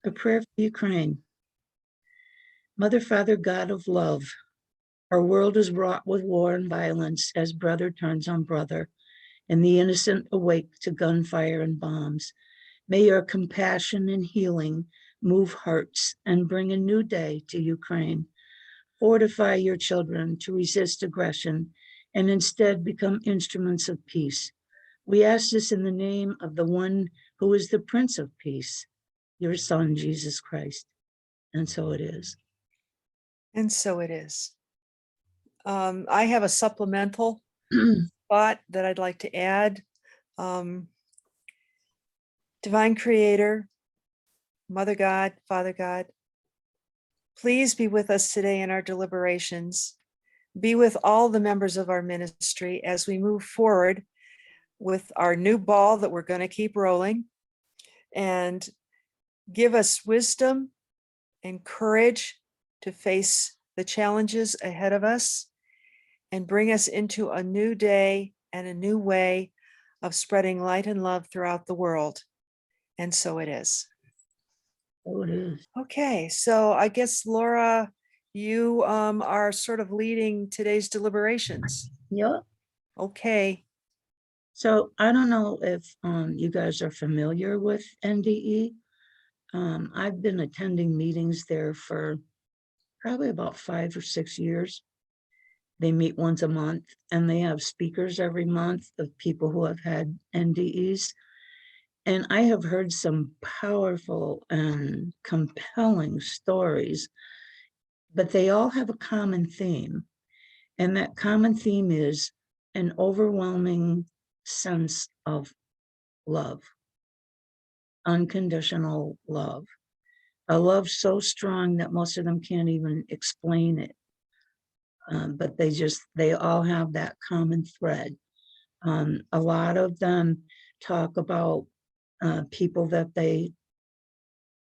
A prayer for Ukraine. Mother, Father, God of love, our world is wrought with war and violence as brother turns on brother, and the innocent awake to gunfire and bombs. May your compassion and healing move hearts and bring a new day to Ukraine. Fortify your children to resist aggression and instead become instruments of peace. We ask this in the name of the one who is the Prince of Peace, your Son, Jesus Christ. And so it is. And so it is. I have a supplemental thought that I'd like to add. Divine Creator, Mother God, Father God, please be with us today in our deliberations. Be with all the members of our ministry as we move forward with our new ball that we're going to keep rolling, and give us wisdom and courage to face the challenges ahead of us, and bring us into a new day and a new way of spreading light and love throughout the world. And so it is. So it is. Okay, so I guess, Laura, you are sort of leading today's deliberations. Yep. Okay. So I don't know if you guys are familiar with NDE. I've been attending meetings there for probably about 5 or 6 years. They meet once a month and they have speakers every month of people who have had NDEs. And I have heard some powerful and compelling stories, but they all have a common theme. And that common theme is an overwhelming sense of love, unconditional love, a love so strong that most of them can't even explain it. But they all have that common thread. A lot of them talk about people that they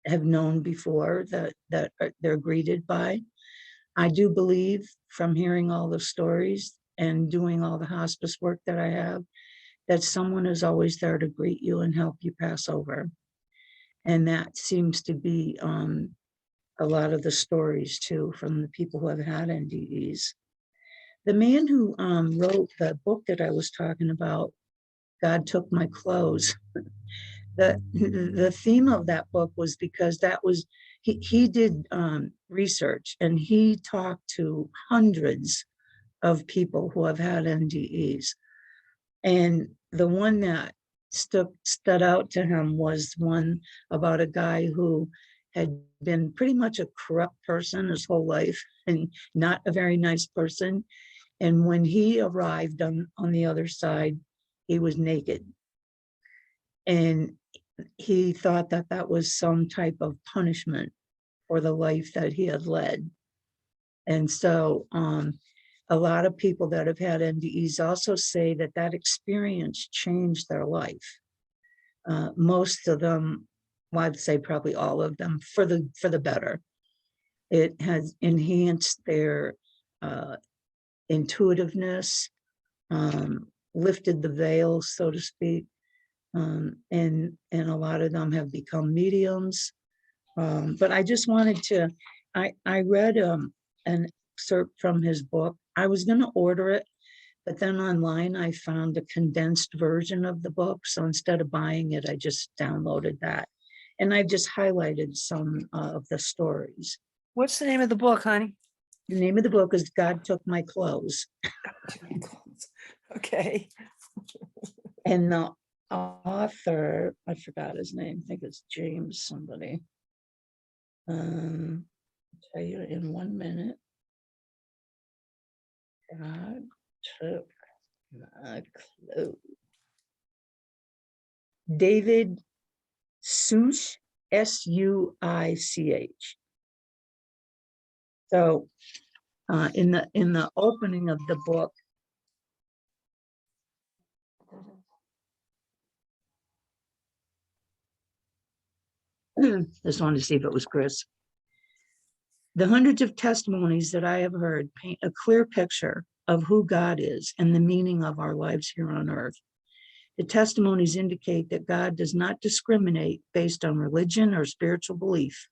have known before that they're greeted by. I do believe, from hearing all the stories and doing all the hospice work that I have, that someone is always there to greet you and help you pass over. And that seems to be a lot of the stories too from the people who have had NDEs. The man who wrote the book that I was talking about, God Took My Clothes, the theme of that book was because that was, he did research and he talked to hundreds of people who have had NDEs. And the one that stood out to him was one about a guy who had been pretty much a corrupt person his whole life and not a very nice person. And when he arrived on the other side, he was naked. And he thought that that was some type of punishment for the life that he had led. And so a lot of people that have had NDEs also say that that experience changed their life. Most of them, well, I'd say probably all of them, for the better. It has enhanced their intuitiveness, lifted the veil, so to speak, and a lot of them have become mediums. But I just wanted to, I read an excerpt from his book. I was going to order it, but then online I found a condensed version of the book. So instead of buying it, I just downloaded that. And I just highlighted some of the stories. What's the name of the book, honey? The name of the book is God Took My Clothes. Okay. And the author, I forgot his name. I think it's James somebody. I'll tell you in 1 minute. God took my clothes. David Suich, S-U-I-C-H. So in the opening of the book, just wanted to see if it was Chris. The hundreds of testimonies that I have heard paint a clear picture of who God is and the meaning of our lives here on earth. The testimonies indicate that God does not discriminate based on religion or spiritual belief.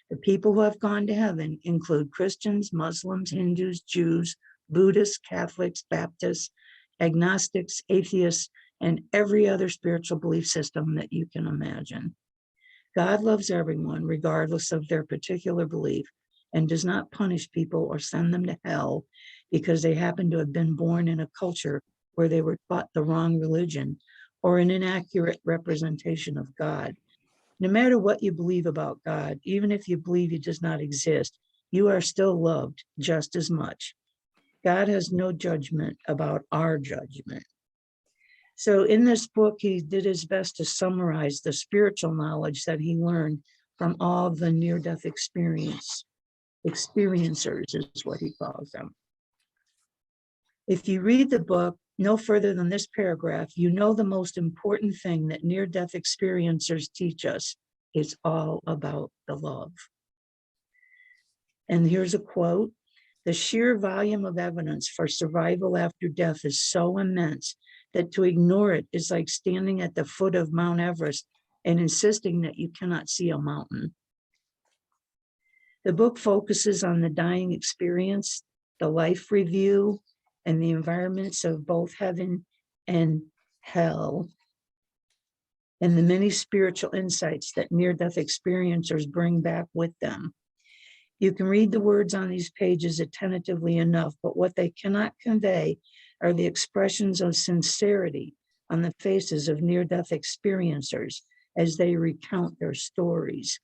The people who have gone to heaven include Christians, Muslims, Hindus, Jews, Buddhists, Catholics, Baptists, agnostics, atheists, and every other spiritual belief system that you can imagine. God loves everyone, regardless of their particular belief, and does not punish people or send them to hell because they happen to have been born in a culture where they were taught the wrong religion or an inaccurate representation of God. No matter what you believe about God, even if you believe he does not exist, you are still loved just as much. God has no judgment about our judgment. So in this book, he did his best to summarize the spiritual knowledge that he learned from all the near-death experiencers is what he calls them. If you read the book no further than this paragraph, you know the most important thing that near-death experiencers teach us is all about the love. And here's a quote: "The sheer volume of evidence for survival after death is so immense that to ignore it is like standing at the foot of Mount Everest and insisting that you cannot see a mountain." The book focuses on the dying experience, the life review, and the environments of both heaven and hell, and the many spiritual insights that near-death experiencers bring back with them. You can read the words on these pages attentively enough, but what they cannot convey are the expressions of sincerity on the faces of near-death experiencers as they recount their stories.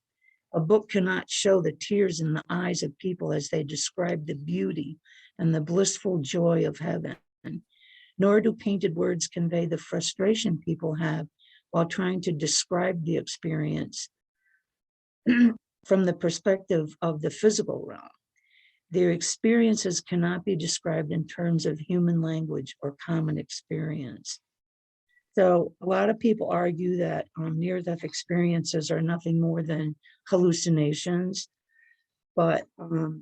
A book cannot show the tears in the eyes of people as they describe the beauty and the blissful joy of heaven, nor do painted words convey the frustration people have while trying to describe the experience from the perspective of the physical realm. Their experiences cannot be described in terms of human language or common experience. So a lot of people argue that near-death experiences are nothing more than hallucinations, but all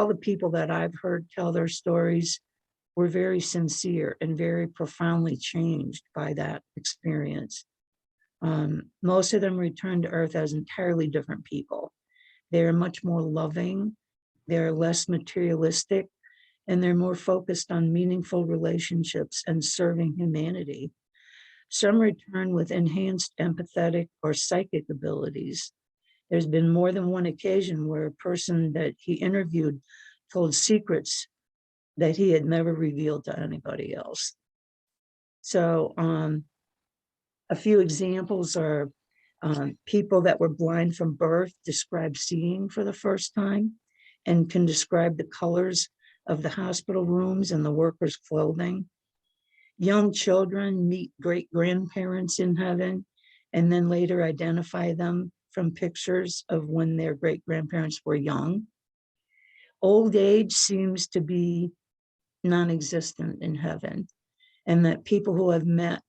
the people that I've heard tell their stories were very sincere and very profoundly changed by that experience. Most of them returned to Earth as entirely different people. They're much more loving, they're less materialistic, and they're more focused on meaningful relationships and serving humanity. Some return with enhanced empathetic or psychic abilities. There's been more than one occasion where a person that he interviewed told secrets that he had never revealed to anybody else. So a few examples are people that were blind from birth describe seeing for the first time and can describe the colors of the hospital rooms and the workers' clothing. Young children meet great-grandparents in heaven and then later identify them from pictures of when their great-grandparents were young. Old age seems to be non-existent in heaven, and that people who have met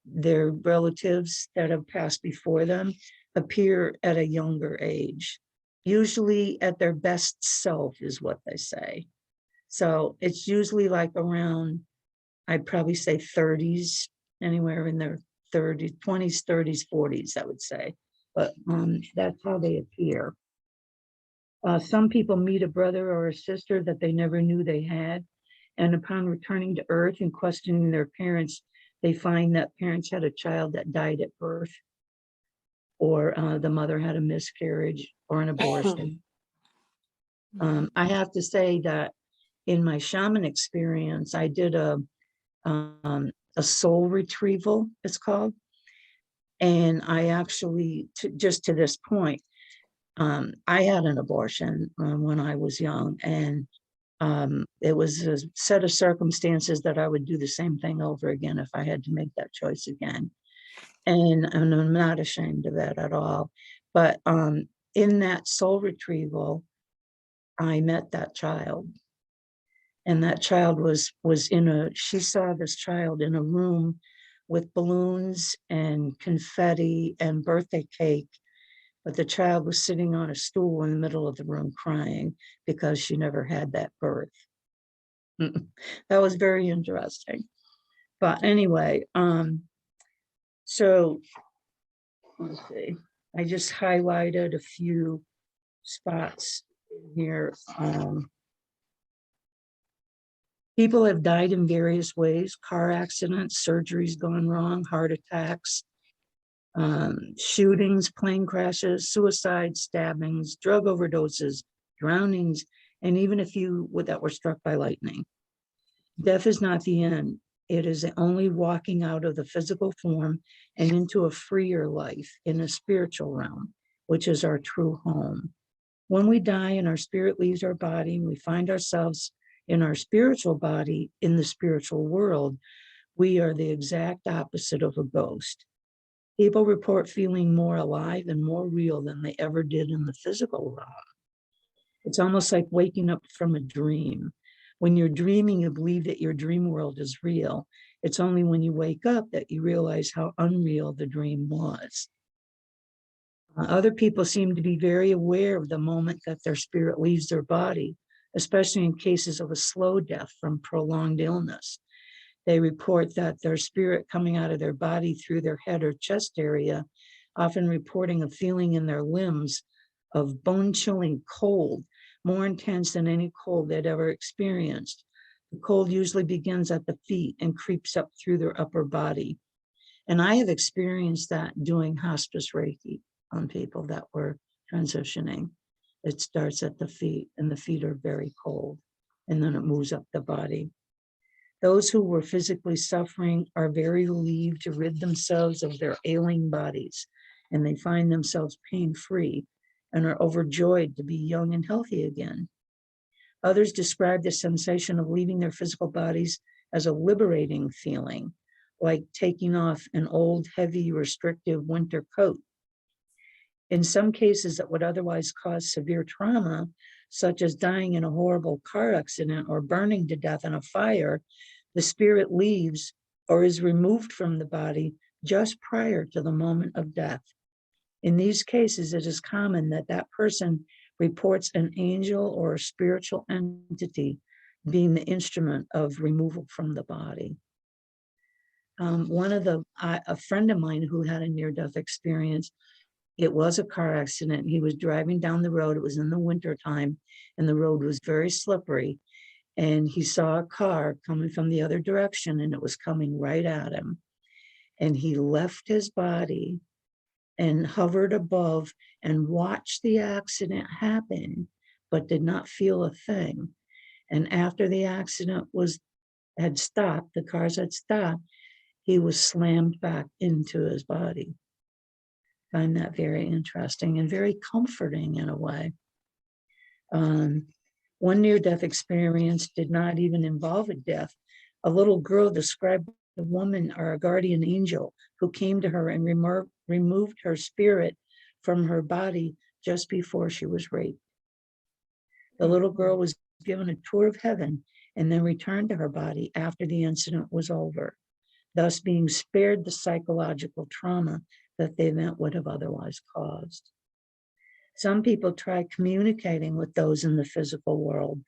their relatives that have passed before them appear at a younger age, usually at their best self is what they say. So it's usually like around, I'd probably say 30s, anywhere in their 30s, 20s, 30s, 40s, I would say. But that's how they appear. Some people meet a brother or a sister that they never knew they had. And upon returning to Earth and questioning their parents, they find that parents had a child that died at birth, or the mother had a miscarriage or an abortion. I have to say that in my shaman experience, I did a soul retrieval, it's called. And I actually, just to this point, I had an abortion when I was young, and it was a set of circumstances that I would do the same thing over again if I had to make that choice again. And I'm not ashamed of that at all. But in that soul retrieval, I met that child. And that child she saw this child in a room with balloons and confetti and birthday cake. But the child was sitting on a stool in the middle of the room crying because she never had that birth. That was very interesting. But anyway, so let's see. I just highlighted a few spots here. People have died in various ways: car accidents, surgeries gone wrong, heart attacks, shootings, plane crashes, suicides, stabbings, drug overdoses, drownings, and even a few that were struck by lightning. Death is not the end. It is only walking out of the physical form and into a freer life in a spiritual realm, which is our true home. When we die and our spirit leaves our body, we find ourselves in our spiritual body in the spiritual world. We are the exact opposite of a ghost. People report feeling more alive and more real than they ever did in the physical realm. It's almost like waking up from a dream. When you're dreaming, you believe that your dream world is real. It's only when you wake up that you realize how unreal the dream was. Other people seem to be very aware of the moment that their spirit leaves their body, especially in cases of a slow death from prolonged illness. They report that their spirit coming out of their body through their head or chest area, often reporting a feeling in their limbs of bone-chilling cold, more intense than any cold they'd ever experienced. The cold usually begins at the feet and creeps up through their upper body. And I have experienced that doing hospice Reiki on people that were transitioning. It starts at the feet, and the feet are very cold, and then it moves up the body. Those who were physically suffering are very relieved to rid themselves of their ailing bodies, and they find themselves pain-free and are overjoyed to be young and healthy again. Others describe the sensation of leaving their physical bodies as a liberating feeling, like taking off an old, heavy, restrictive winter coat. In some cases that would otherwise cause severe trauma, such as dying in a horrible car accident or burning to death in a fire, the spirit leaves or is removed from the body just prior to the moment of death. In these cases, it is common that that person reports an angel or a spiritual entity being the instrument of removal from the body. A friend of mine who had a near-death experience, it was a car accident. He was driving down the road. It was in the winter time, and the road was very slippery. And he saw a car coming from the other direction, and it was coming right at him. And he left his body and hovered above and watched the accident happen, but did not feel a thing. And after the accident had stopped, the cars had stopped, he was slammed back into his body. I find that very interesting and very comforting in a way. One near-death experience did not even involve a death. A little girl described a woman or a guardian angel who came to her and removed her spirit from her body just before she was raped. The little girl was given a tour of heaven and then returned to her body after the incident was over, thus being spared the psychological trauma that the event would have otherwise caused. Some people try communicating with those in the physical world,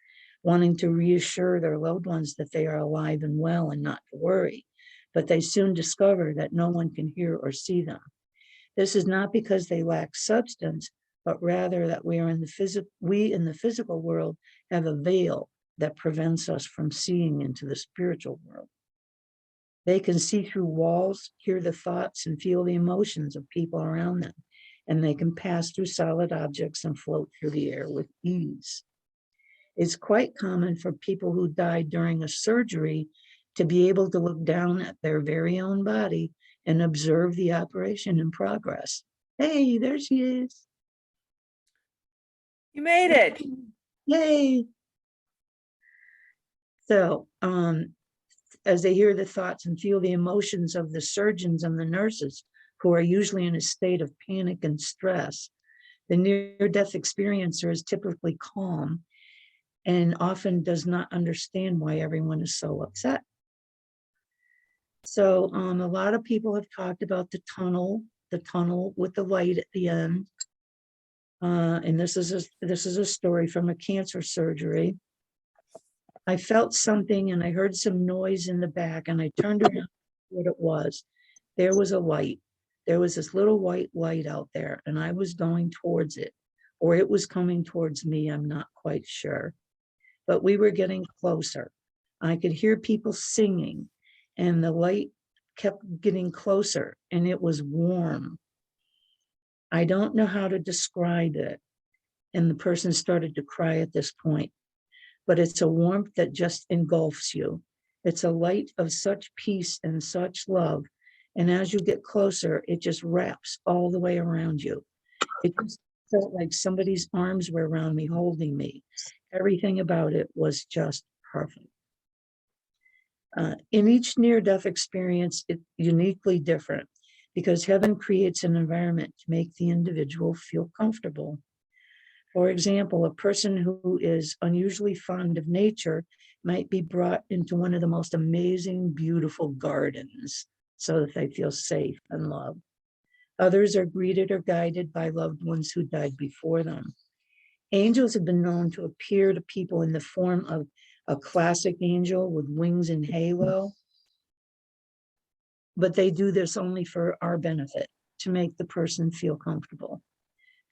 wanting to reassure their loved ones that they are alive and well and not to worry, but they soon discover that no one can hear or see them. This is not because they lack substance, but rather that we in the physical world have a veil that prevents us from seeing into the spiritual world. They can see through walls, hear the thoughts, and feel the emotions of people around them, and they can pass through solid objects and float through the air with ease. It's quite common for people who died during a surgery to be able to look down at their very own body and observe the operation in progress. Hey, there she is. You made it. Yay. So, as they hear the thoughts and feel the emotions of the surgeons and the nurses, who are usually in a state of panic and stress, the near-death experiencer is typically calm and often does not understand why everyone is so upset. So a lot of people have talked about the tunnel with the light at the end. And this is a story from a cancer surgery. I felt something and I heard some noise in the back, and I turned around what it was. There was a light. There was this little white light out there, and I was going towards it, or it was coming towards me. I'm not quite sure, but we were getting closer. I could hear people singing, and the light kept getting closer, and it was warm. I don't know how to describe it. And the person started to cry at this point, but it's a warmth that just engulfs you. It's a light of such peace and such love. And as you get closer, it just wraps all the way around you. It just felt like somebody's arms were around me, holding me. Everything about it was just perfect. In each near-death experience, it's uniquely different because heaven creates an environment to make the individual feel comfortable. For example, a person who is unusually fond of nature might be brought into one of the most amazing, beautiful gardens so that they feel safe and loved. Others are greeted or guided by loved ones who died before them. Angels have been known to appear to people in the form of a classic angel with wings and halo, but they do this only for our benefit, to make the person feel comfortable.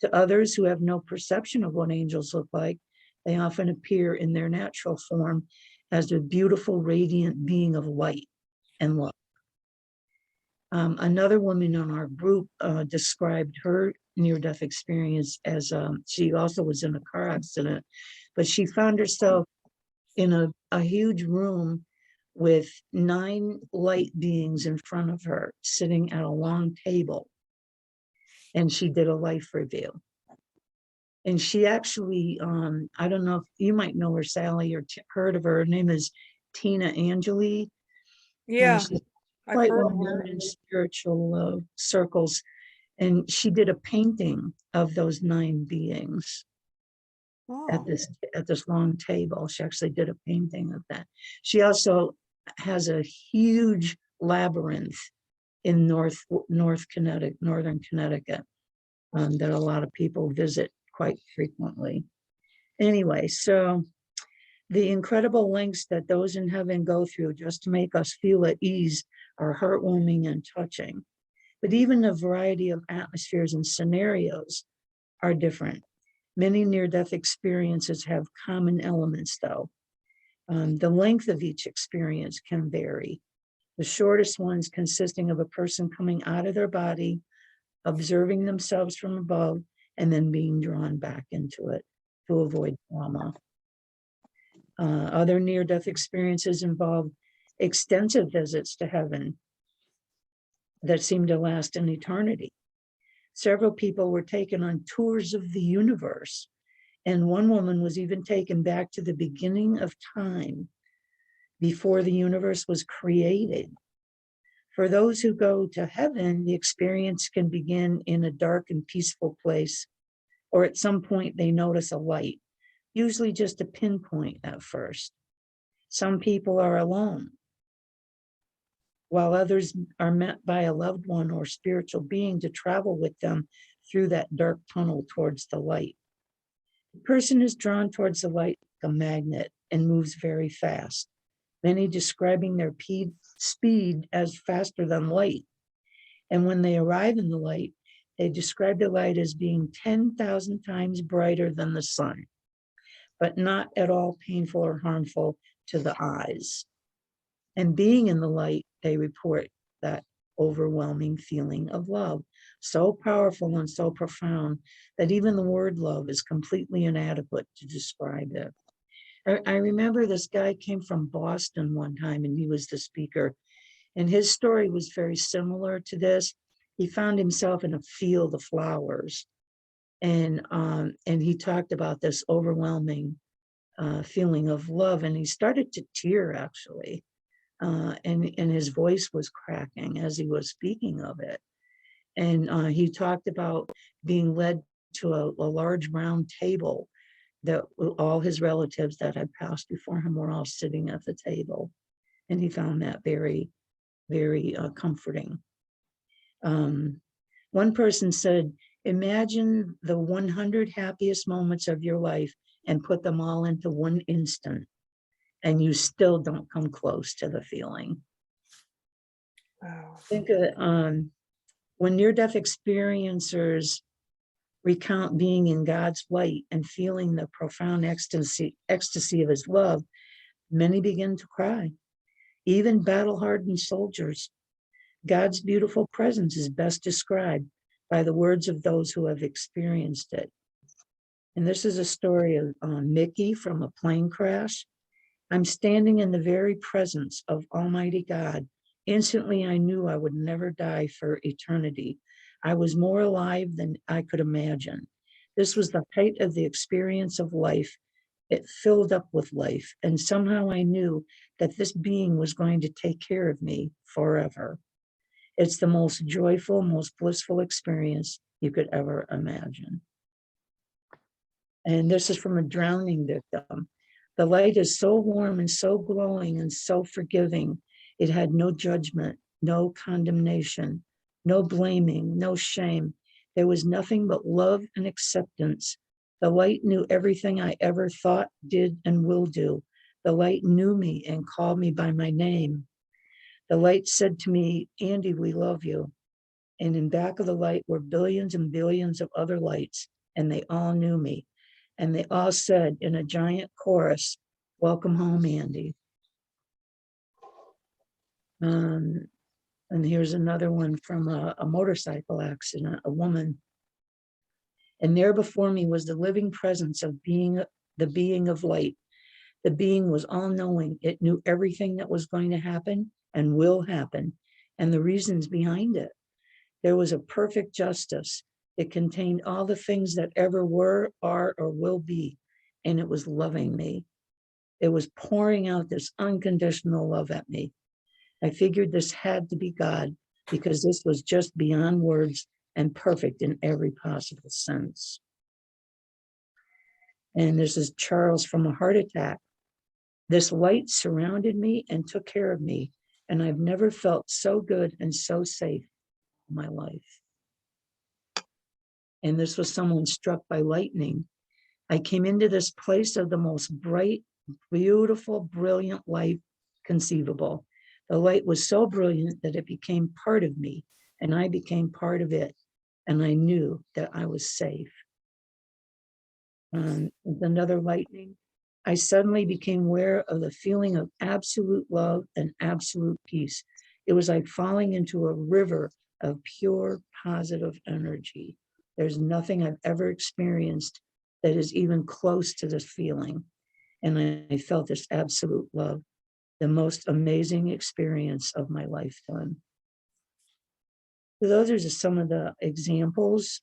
To others who have no perception of what angels look like, they often appear in their natural form as a beautiful, radiant being of light and love. Another woman in our group described her near-death experience as she also was in a car accident, but she found herself in a huge room with 9 light beings in front of her, sitting at a long table. And she did a life review. And she actually, I don't know if you might know her, Sally, or heard of her. Her name is Tina Angeli. Yeah, She's I've quite heard well of her. known in spiritual circles. And she did a painting of those 9 beings at Oh, this long table. She actually did a painting of that. She also has a huge labyrinth in northern Connecticut, that a lot of people visit quite frequently. Anyway, so the incredible lengths that those in heaven go through just to make us feel at ease are heartwarming and touching. But even the variety of atmospheres and scenarios are different. Many near-death experiences have common elements, though. The length of each experience can vary. The shortest ones consisting of a person coming out of their body, observing themselves from above, and then being drawn back into it to avoid trauma. Other near-death experiences involve extensive visits to heaven that seem to last an eternity. Several people were taken on tours of the universe, and one woman was even taken back to the beginning of time before the universe was created. For those who go to heaven, the experience can begin in a dark and peaceful place, or at some point they notice a light, usually just a pinpoint at first. Some people are alone, while others are met by a loved one or spiritual being to travel with them through that dark tunnel towards the light. The person is drawn towards the light like a magnet and moves very fast, many describing their speed as faster than light. And when they arrive in the light, they describe the light as being 10,000 times brighter than the sun, but not at all painful or harmful to the eyes. And being in the light, they report that overwhelming feeling of love, so powerful and so profound that even the word love is completely inadequate to describe it. I remember this guy came from Boston one time, and he was the speaker, and his story was very similar to this. He found himself in a field of flowers, and he talked about this overwhelming feeling of love, and he started to tear actually, and his voice was cracking as he was speaking of it. And he talked about being led to a large round table that all his relatives that had passed before him were all sitting at the table, and he found that very, very comforting. One person said, imagine the 100 happiest moments of your life and put them all into one instant. and you still don't come close to the feeling. Oh, Think of when near-death experiencers recount being in God's light and feeling the profound ecstasy of his love, many begin to cry. Even battle-hardened soldiers. God's beautiful presence is best described by the words of those who have experienced it. And this is a story of Mickey from a plane crash. I'm standing in the very presence of Almighty God. Instantly, I knew I would never die for eternity. I was more alive than I could imagine. This was the height of the experience of life. It filled up with life, and somehow I knew that this being was going to take care of me forever. It's the most joyful, most blissful experience you could ever imagine. And this is from a drowning victim. The light is so warm and so glowing and so forgiving. It had no judgment, no condemnation, no blaming, no shame. There was nothing but love and acceptance. The light knew everything I ever thought, did, and will do. The light knew me and called me by my name. The light said to me, Andy, we love you. And in back of the light were billions and billions of other lights, and they all knew me. And they all said in a giant chorus, welcome home, Andy. And here's another one from a motorcycle accident, a woman. And there before me was the living presence of the being of light. The being was all knowing. It knew everything that was going to happen and will happen, and the reasons behind it. There was a perfect justice. It contained all the things that ever were, are, or will be, and it was loving me. It was pouring out this unconditional love at me. I figured this had to be God because this was just beyond words and perfect in every possible sense. And this is Charles from a heart attack. This light surrounded me and took care of me, and I've never felt so good and so safe in my life. And this was someone struck by lightning. I came into this place of the most bright, beautiful, brilliant light conceivable. The light was so brilliant that it became part of me, and I became part of it, and I knew that I was safe. With another lightning, I suddenly became aware of the feeling of absolute love and absolute peace. It was like falling into a river of pure, positive energy. There's nothing I've ever experienced that is even close to this feeling. And I felt this absolute love, the most amazing experience of my lifetime. So those are just some of the examples.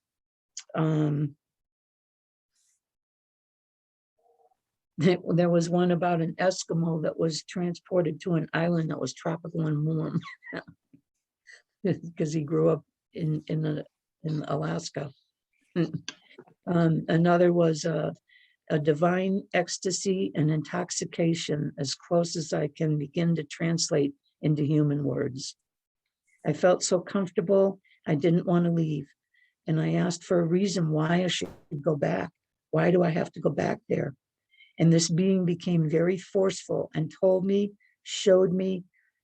There was one about an Eskimo that was transported to an island that was tropical and warm because he grew up in Alaska. Another was a divine ecstasy and intoxication, as close as I can begin to translate into human words. I felt so comfortable, I didn't want to leave. And I asked for a reason why I should go back. Why do I have to go back there? And this being became very forceful and told me, showed me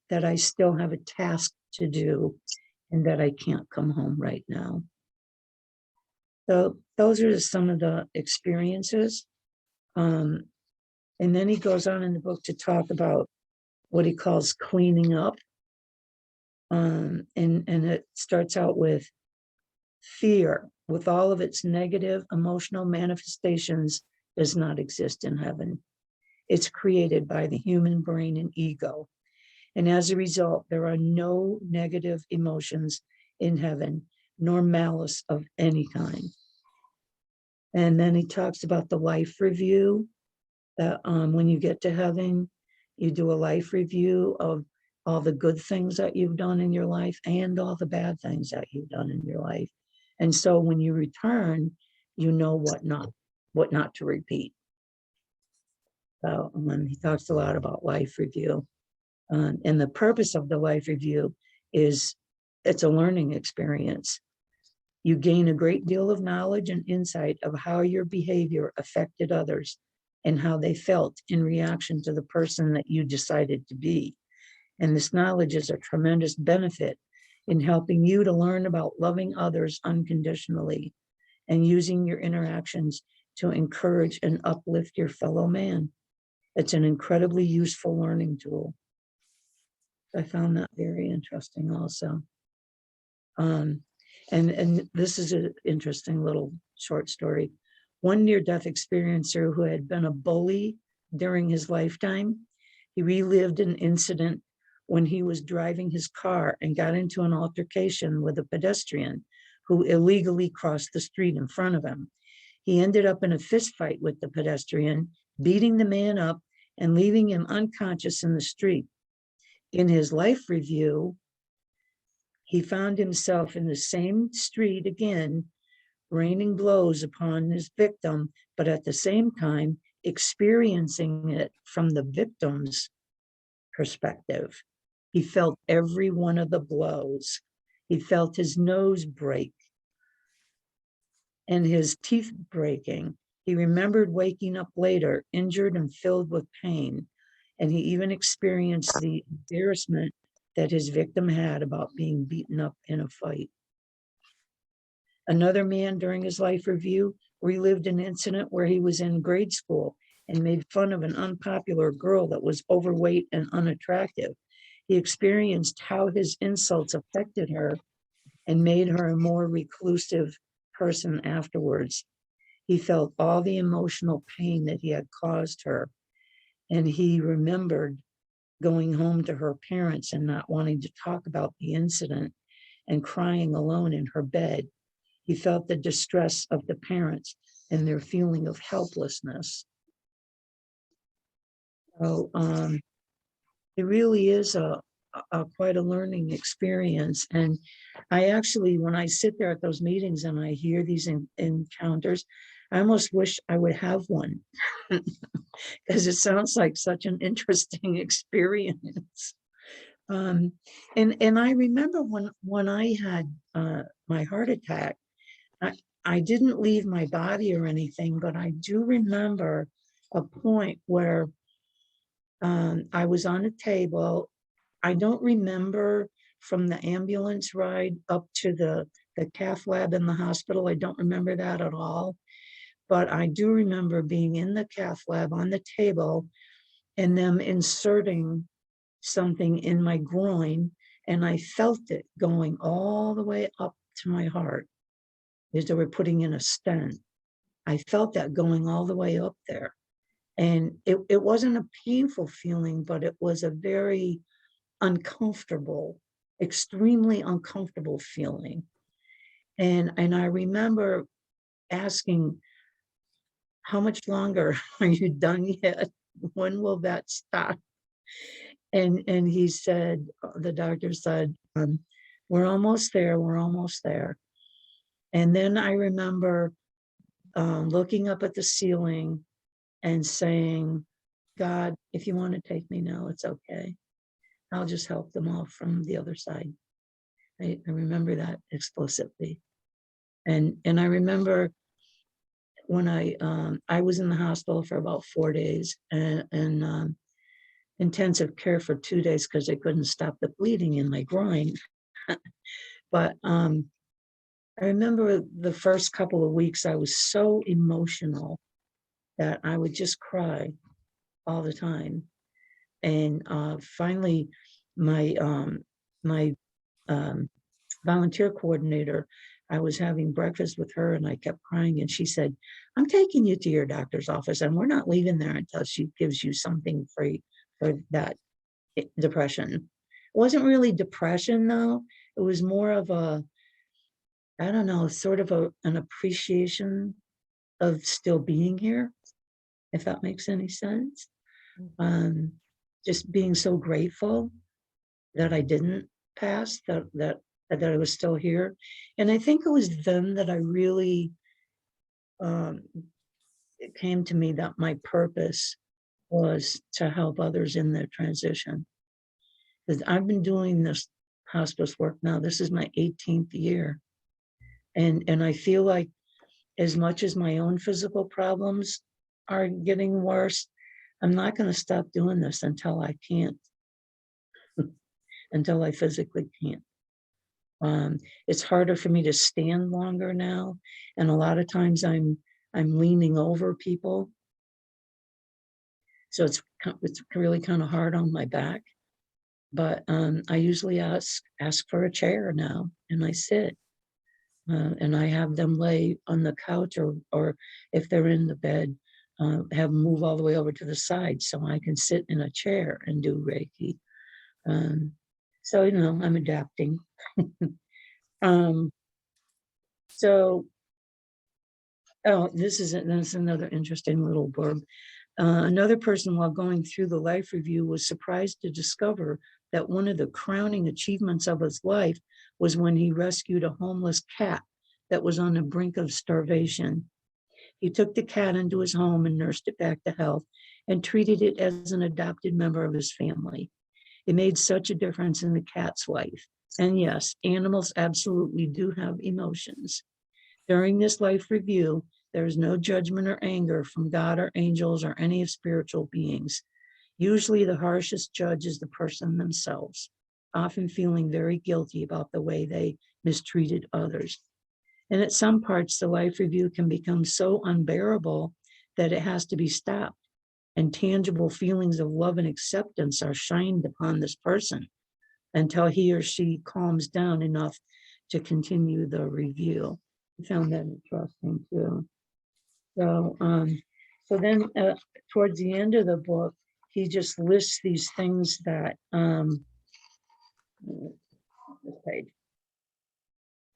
that I still have a task to do and that I can't come home right now. So those are just some of the experiences. And then he goes on in the book to talk about what he calls cleaning up. And it starts out with fear, with all of its negative emotional manifestations, does not exist in heaven. It's created by the human brain and ego. And as a result, there are no negative emotions in heaven, nor malice of any kind. And then he talks about the life review, that when you get to heaven, you do a life review of all the good things that you've done in your life and all the bad things that you've done in your life. And so when you return, you know what not to repeat. So he talks a lot about life review. And the purpose of the life review is it's a learning experience. You gain a great deal of knowledge and insight of how your behavior affected others. and how they felt in reaction to the person that you decided to be. And this knowledge is a tremendous benefit in helping you to learn about loving others unconditionally and using your interactions to encourage and uplift your fellow man. It's an incredibly useful learning tool. I found that very interesting also. And this is an interesting little short story. One near-death experiencer who had been a bully during his lifetime, he relived an incident when he was driving his car and got into an altercation with a pedestrian who illegally crossed the street in front of him. He ended up in a fist fight with the pedestrian, beating the man up and leaving him unconscious in the street. In his life review, he found himself in the same street again, raining blows upon his victim, but at the same time experiencing it from the victim's perspective. He felt every one of the blows. He felt his nose break and his teeth breaking. He remembered waking up later, injured and filled with pain. And he even experienced the embarrassment that his victim had about being beaten up in a fight. Another man during his life review relived an incident where he was in grade school and made fun of an unpopular girl that was overweight and unattractive. He experienced how his insults affected her and made her a more reclusive person afterwards. He felt all the emotional pain that he had caused her, and he remembered going home to her parents and not wanting to talk about the incident and crying alone in her bed. He felt the distress of the parents and their feeling of helplessness. So it really is a quite a learning experience. And I actually, when I sit there at those meetings and I hear these encounters, I almost wish I would have one because it sounds like such an interesting experience. And I remember when I had my heart attack, I didn't leave my body or anything, but I do remember a point where I was on a table. I don't remember from the ambulance ride up to the cath lab in the hospital. I don't remember that at all. But I do remember being in the cath lab on the table and them inserting something in my groin. And I felt it going all the way up to my heart as they were putting in a stent. I felt that going all the way up there. And it wasn't a painful feeling, but it was a very uncomfortable, extremely uncomfortable feeling. And I remember asking, how much longer? Are you done yet? When will that stop? And he said, the doctor said, we're almost there, we're almost there. And then I remember looking up at the ceiling and saying, God, if you want to take me now, it's okay. I'll just help them all from the other side. I remember that explicitly. And I remember when I was in the hospital for about 4 days and intensive care for 2 days because they couldn't stop the bleeding in my groin. But I remember the first couple of weeks, I was so emotional that I would just cry all the time. And finally, my volunteer coordinator, I was having breakfast with her and I kept crying and she said, I'm taking you to your doctor's office and we're not leaving there until she gives you something free for that depression. It wasn't really depression though. It was more of a, I don't know, sort of an appreciation of still being here, if that makes any sense. Just being so grateful that I didn't pass, that I was still here. And I think it was then that I really, it came to me that my purpose was to help others in their transition. Because I've been doing this hospice work now, this is my 18th year. And I feel like as much as my own physical problems are getting worse. I'm not going to stop doing this until I can't, until I physically can't. It's harder for me to stand longer now, and a lot of times I'm leaning over people, so it's really kind of hard on my back. But I usually ask for a chair now, and I sit, and I have them lay on the couch, or if they're in the bed, have them move all the way over to the side so I can sit in a chair and do Reiki. Um, so I'm adapting. Um, so oh, this is another interesting little blurb. Another person, while going through the life review, was surprised to discover that one of the crowning achievements of his life was when he rescued a homeless cat that was on the brink of starvation. He took the cat into his home and nursed it back to health and treated it as an adopted member of his family. It made such a difference in the cat's life. And yes, animals absolutely do have emotions. During this life review, there is no judgment or anger from God or angels or any of spiritual beings. Usually the harshest judge is the person themselves, often feeling very guilty about the way they mistreated others. And at some parts, the life review can become so unbearable that it has to be stopped. And tangible feelings of love and acceptance are shined upon this person until he or she calms down enough to continue the review. I found that interesting too. So, so then towards the end of the book, he just lists these things that this page,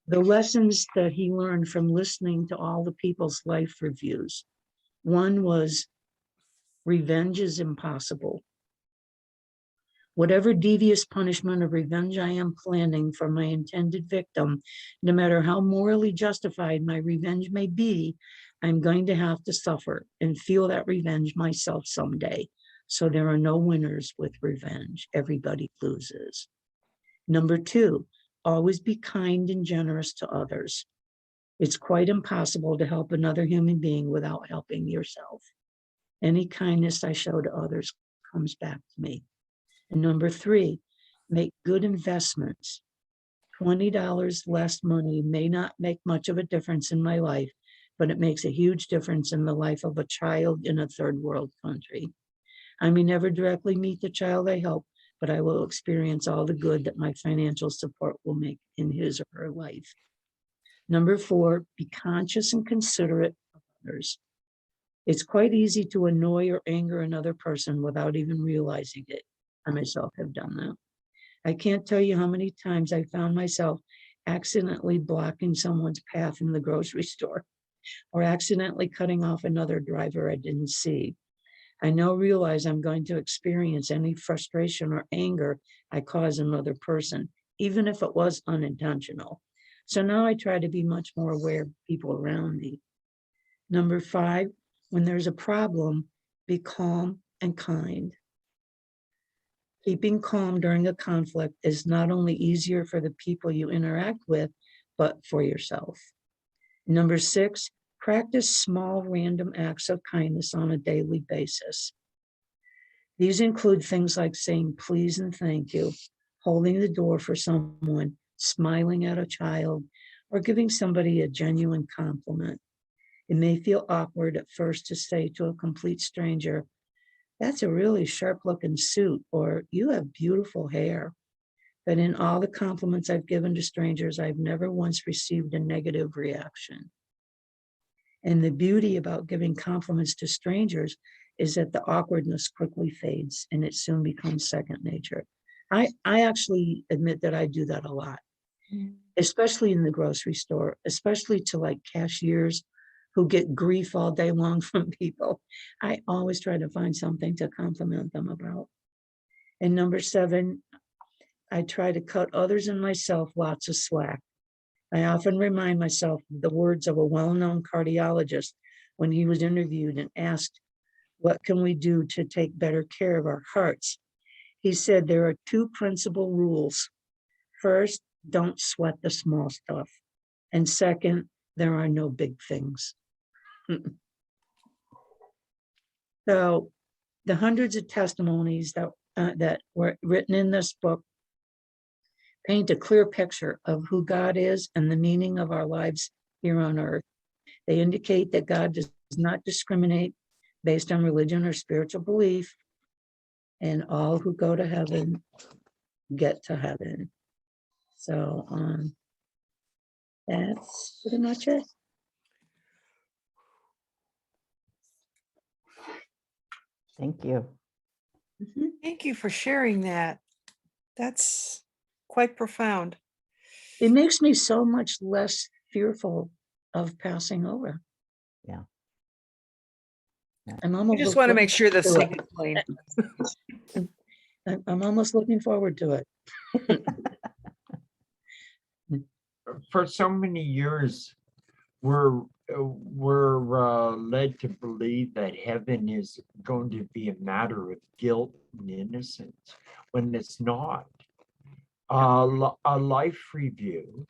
the lessons that he learned from listening to all the people's life reviews. One was revenge is impossible. Whatever devious punishment or revenge I am planning for my intended victim, no matter how morally justified my revenge may be, I'm going to have to suffer and feel that revenge myself someday. So there are no winners with revenge. Everybody loses. Number two, always be kind and generous to others. It's quite impossible to help another human being without helping yourself. Any kindness I show to others comes back to me. And number three, make good investments. $20 less money may not make much of a difference in my life, but it makes a huge difference in the life of a child in a third world country. I may never directly meet the child I help, but I will experience all the good that my financial support will make in his or her life. Number four, be conscious and considerate of others. It's quite easy to annoy or anger another person without even realizing it. I myself have done that. I can't tell you how many times I found myself accidentally blocking someone's path in the grocery store or accidentally cutting off another driver I didn't see. I now realize I'm going to experience any frustration or anger I cause another person, even if it was unintentional. So now I try to be much more aware of people around me. Number five, when there's a problem, be calm and kind. Keeping calm during a conflict is not only easier for the people you interact with, but for yourself. Number six, practice small random acts of kindness on a daily basis. These include things like saying please and thank you, holding the door for someone, smiling at a child, or giving somebody a genuine compliment. It may feel awkward at first to say to a complete stranger, "That's a really sharp looking suit," or "You have beautiful hair." But in all the compliments I've given to strangers, I've never once received a negative reaction. And the beauty about giving compliments to strangers is that the awkwardness quickly fades and it soon becomes second nature. I actually admit that I do that a lot, especially in the grocery store, especially to like cashiers who get grief all day long from people. I always try to find something to compliment them about. And number seven, I try to cut others and myself lots of slack. I often remind myself of the words of a well-known cardiologist when he was interviewed and asked, what can we do to take better care of our hearts? He said there are two principal rules. First, don't sweat the small stuff. And second, there are no big things. So the hundreds of testimonies that were written in this book paint a clear picture of who God is and the meaning of our lives here on earth. They indicate that God does not discriminate based on religion or spiritual belief, and all who go to heaven get to heaven. So that's pretty much it. Thank you. Mhm. Thank you for sharing that. That's quite profound. It makes me so much less fearful of passing over. Yeah. I'm I almost just want to make sure the forward signal plane. I'm almost looking forward to it. For so many years, we're led to believe that heaven is going to be a matter of guilt and innocence, when it's not. A life review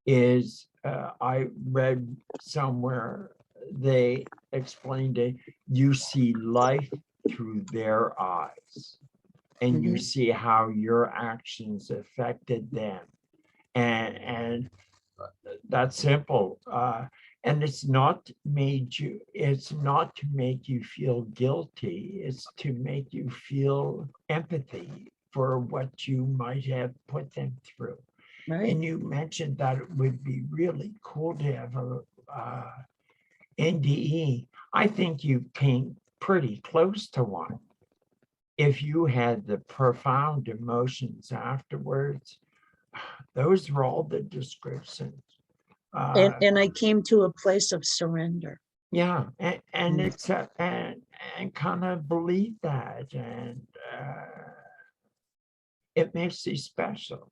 is, I read somewhere, they explained it, you see life through their eyes, and you Mhm. see how your actions affected them. And that's simple. And it's not to make you feel guilty. It's to make you feel empathy for what you might have put them through. Right. And you mentioned that it would be really cool to have a NDE. I think you came pretty close to one. If you had the profound emotions afterwards, those were all the descriptions. And I came to a place of surrender. Yeah, and Mm. it's and kind of believe that, and it makes you special,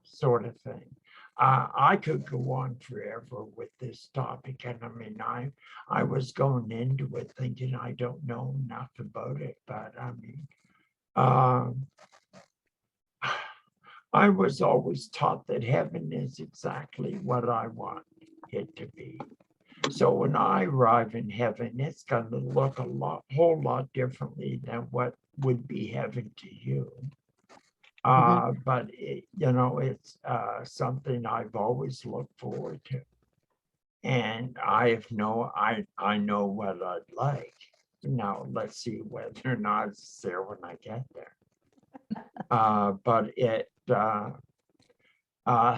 sort of thing. I could go on forever with this topic, and I mean, I was going into it thinking I don't know enough about it, but I mean, I was always taught that heaven is exactly what I want it to be. So when I arrive in heaven, it's going to look whole lot differently than what would be heaven to you. But it's something I've always looked forward to, and I know what I'd like. Now let's see whether or not it's there when I get there. But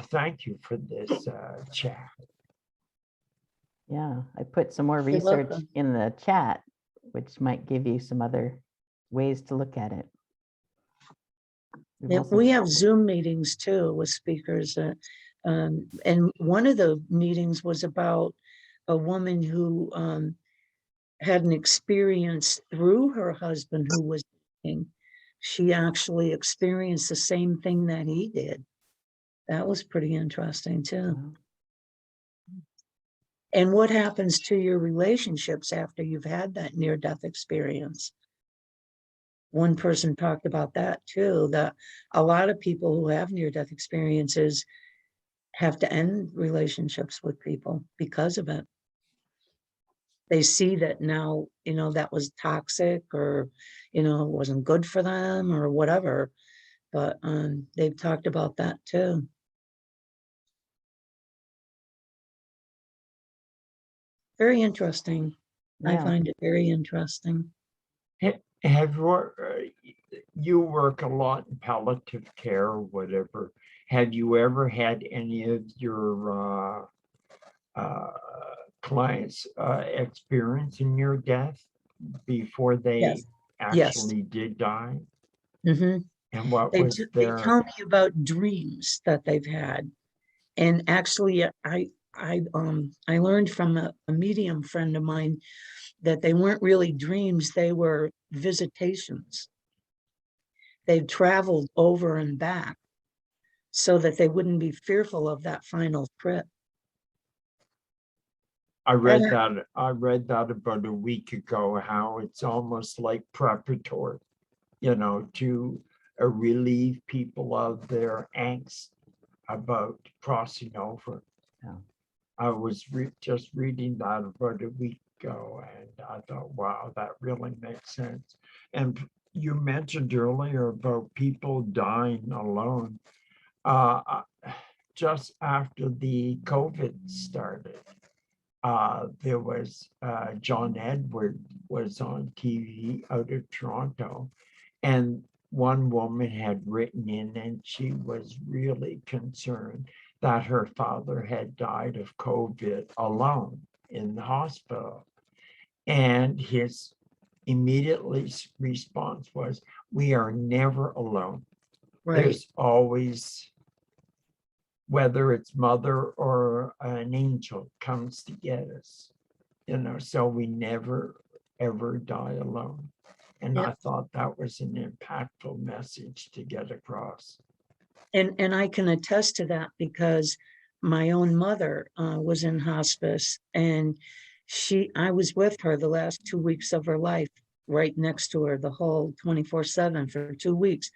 thank you for this chat. Yeah, I put some more You're research welcome. in the chat, which might give you some other ways to look at it. We've Yeah, also- we have Zoom meetings too with speakers. And one of the meetings was about a woman who had an experience through her husband who was dying. She actually experienced the same thing that he did. That was pretty interesting too. Wow. And what happens to your relationships after you've had that near-death experience? One person talked about that too, that a lot of people who have near-death experiences have to end relationships with people because of it. They see that now, that was toxic, or, wasn't good for them or whatever. But they've talked about that too. Very interesting. I Yeah, find it very interesting. Have you work a lot in palliative care or whatever? Have you ever had any of your clients experience near death before they Yes. Yes. actually did die? hmm And what They, was they their, tell me about dreams that they've had. And actually, I learned from a medium friend of mine that they weren't really dreams, they were visitations. They traveled over and back so that they wouldn't be fearful of that final trip. I read that about a week ago, how it's almost like preparatory, to relieve people of their angst about crossing over. Yeah. I was just reading that about a week go. And I thought, wow, that really makes sense. And you mentioned earlier about people dying alone. Just after the COVID started, there was John Edward was on TV out of Toronto, and one woman had written in and she was really concerned that her father had died of COVID alone in the hospital. And his immediately response was, "We are never alone. Right. There's always, whether it's mother or an angel comes to get us, so we never ever die alone." And I Yep. thought that was an impactful message to get across. And I can attest to that because my own mother was in hospice, and I was with her the last 2 weeks of her life, right next to her the whole 24/7 for 2 weeks.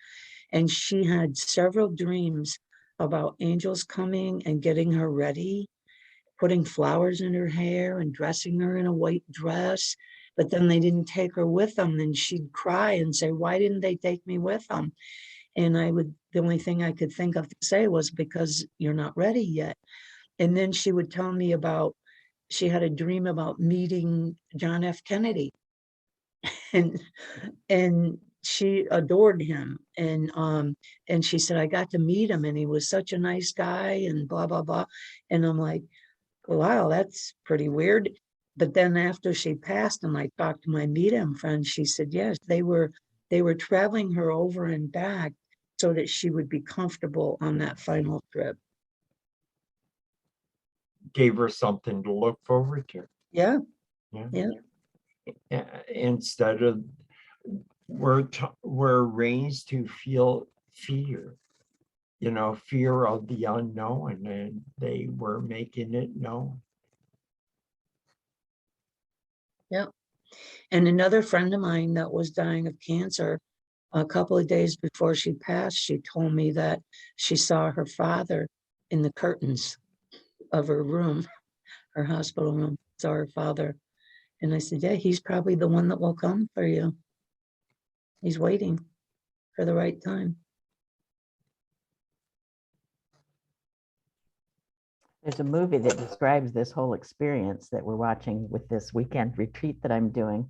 And she had several dreams about angels coming and getting her ready, putting flowers in her hair and dressing her in a white dress. But then they didn't take her with them. And she'd cry and say, "Why didn't they take me with them?" And the only thing I could think of to say was, "Because you're not ready yet." And then she would tell me about, she had a dream about meeting John F. Kennedy. And she adored him. And she said, "I got to meet him and he was such a nice guy," and blah, blah, blah. And I'm like, wow, that's pretty weird. But then after she passed and I talked to my meet him friend, she said, yes, they were traveling her over and back so that she would be comfortable on that final trip. Gave her something to look forward to. Yeah, Yeah. yeah, Instead of, we're raised to feel fear, fear of the unknown, and they were making it known. yeah. And another friend of mine that was dying of cancer, a couple of days before she passed, she told me that she saw her father in the curtains of her room, her hospital room, saw her father. And I said, yeah, he's probably the one that will come for you. He's waiting for the right time. There's a movie that describes this whole experience that we're watching with this weekend retreat that I'm doing.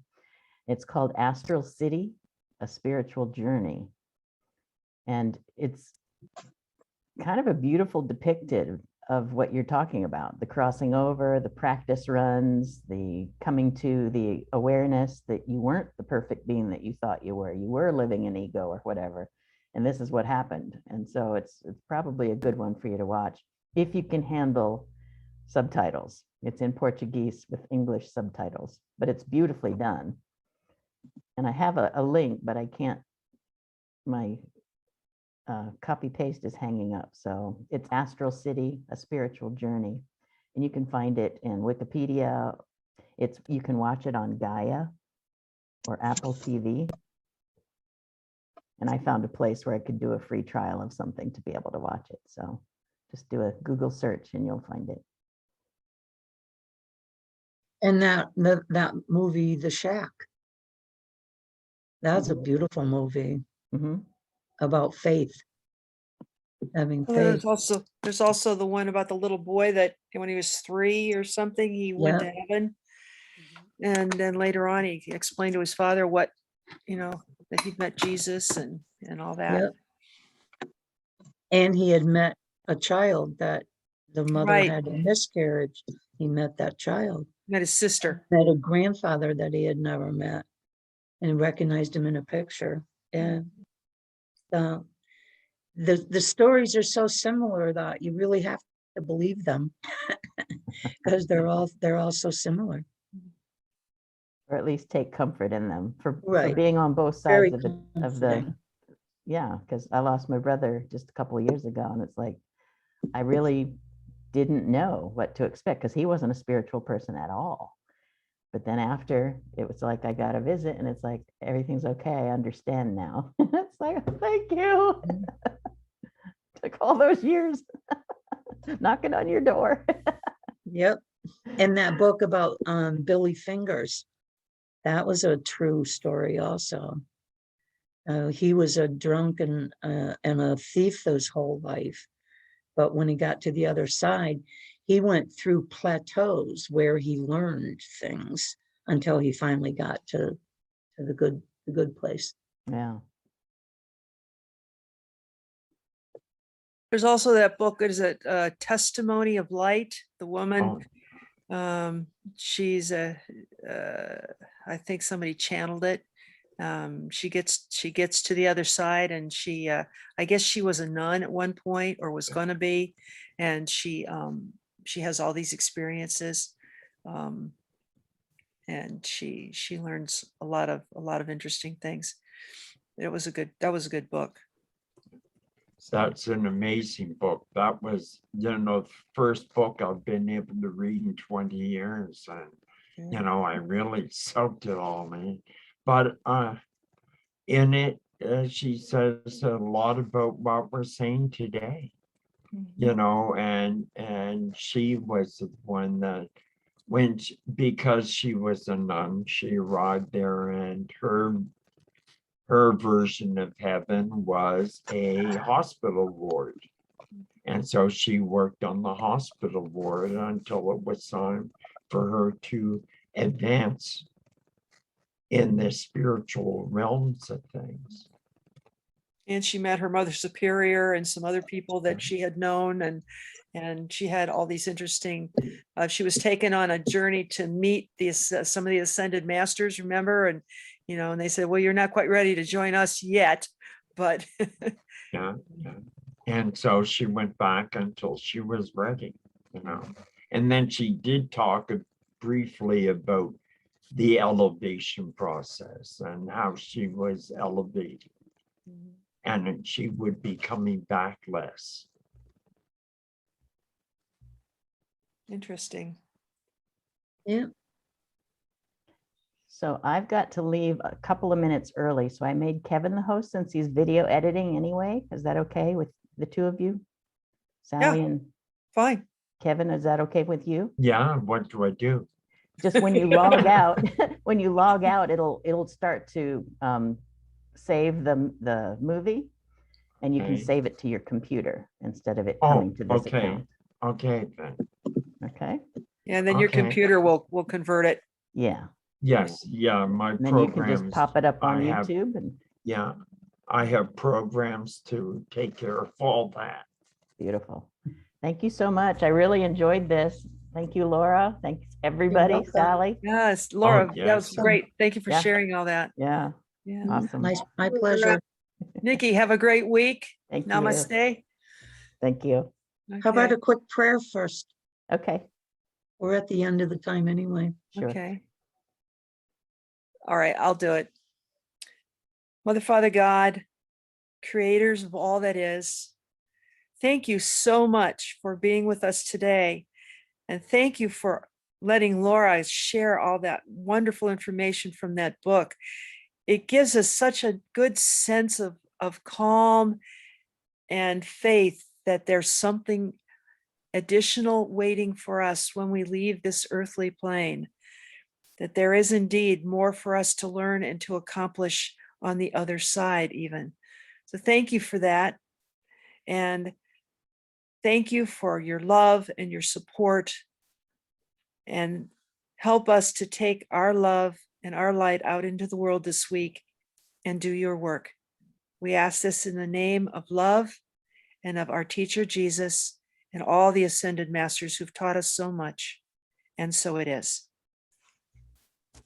It's called Astral City, A Spiritual Journey. And it's kind of a beautiful depiction of what you're talking about, the crossing over, the practice runs, the coming to the awareness that you weren't the perfect being that you thought you were living in ego or whatever. And this is what happened. And so it's probably a good one for you to watch if you can handle subtitles. It's in Portuguese with English subtitles, but it's beautifully done. And I have a link, but I can't, my copy paste is hanging up. So it's Astral City, A Spiritual Journey. And you can find it in Wikipedia. You can watch it on Gaia or Apple TV. And I found a place where I could do a free trial of something to be able to watch it. So just do a Google search and you'll find it. And that movie, The Shack, that's a beautiful movie about faith, having Well, faith. there's also the one about the little boy that when he was 3 or something, he went to heaven. And then later on, he explained to his father what, that he'd met Jesus and all that. Yep. And he had met a child that the mother Right. had a miscarriage. He met that child. Met his sister. Met a grandfather that he had never met and recognized him in a picture. And the stories are so similar that you really have to believe them because they're all so similar. Or at least take comfort in them for Right. being on both Very sides of the comforting. yeah, because I lost my brother just a couple of years ago, and it's like I really didn't know what to expect because he wasn't a spiritual person at all. But then after, it was like I got a visit and it's like everything's okay, I understand now. It's like, thank you. Took all those years knocking on your door. Yep. And that book about Billy Fingers, that was a true story also. He was a drunk and a thief his whole life. But when he got to the other side, he went through plateaus where he learned things until he finally got to the good place. Yeah. There's also that book, is it Testimony of Light? The woman, Oh, she's I think somebody channeled it. She gets to the other side, and she I guess she was a nun at one point, or was gonna be, and she has all these experiences. And she learns a lot of interesting things. That was a good book. that's an amazing book. That was, the first book I've been able to read in 20 years. And, I really soaked it all in. But in it, she says a lot about what we're saying today, and she was the one that because she was a nun, she arrived there, and her version of heaven was a hospital ward. And so she worked on the hospital ward until it was time for her to advance in the spiritual realms of things. And she met her mother superior and some other people that she had known, and she had all these interesting, she was taken on a journey to meet some of the ascended masters, remember? And, and they said, well, you're not quite ready to join us yet, but Yeah. And so she went back until she was ready, And then she did talk briefly about the elevation process and how she was elevating, and then she would be coming back less. interesting. Yeah. So I've got to leave a couple of minutes early. So I made Kevin the host since he's video editing anyway. Is that okay with the two of you? Sally and Fine. Kevin, is that okay with you? Yeah, what do I do? Just when you log out, it'll start to save the movie, and you can Okay. save it to your computer instead of it Oh, coming to this okay. account. Okay, then. Okay. And then your Okay. computer will convert it. Yeah. Yes, yeah, my And then you can just programs, pop it up on I have- YouTube and yeah, I have programs to take care of all that. beautiful. Thank you so much. I really enjoyed this. Thank you, Laura. Thanks, everybody. welcome. Yes. Yes, Laura, that was yes. great. Thank you for Yeah. sharing all that. Yeah. Yeah. Awesome. My pleasure. Nikki, have a great week. Thank you. Namaste. Thank you. How about Okay. a quick prayer first? Okay. We're at the end of the time anyway. Sure. Okay. All right, I'll do it. Mother, Father, God, creators of all that is, thank you so much for being with us today. And thank you for letting Laura share all that wonderful information from that book. It gives us such a good sense of calm and faith that there's something additional waiting for us when we leave this earthly plane, that there is indeed more for us to learn and to accomplish on the other side even. So thank you for that. And thank you for your love and your support, and help us to take our love and our light out into the world this week and do your work. We ask this in the name of love and of our teacher, Jesus, and all the ascended masters who've taught us so much. And so it is.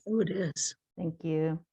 Oh, it is. Thank you.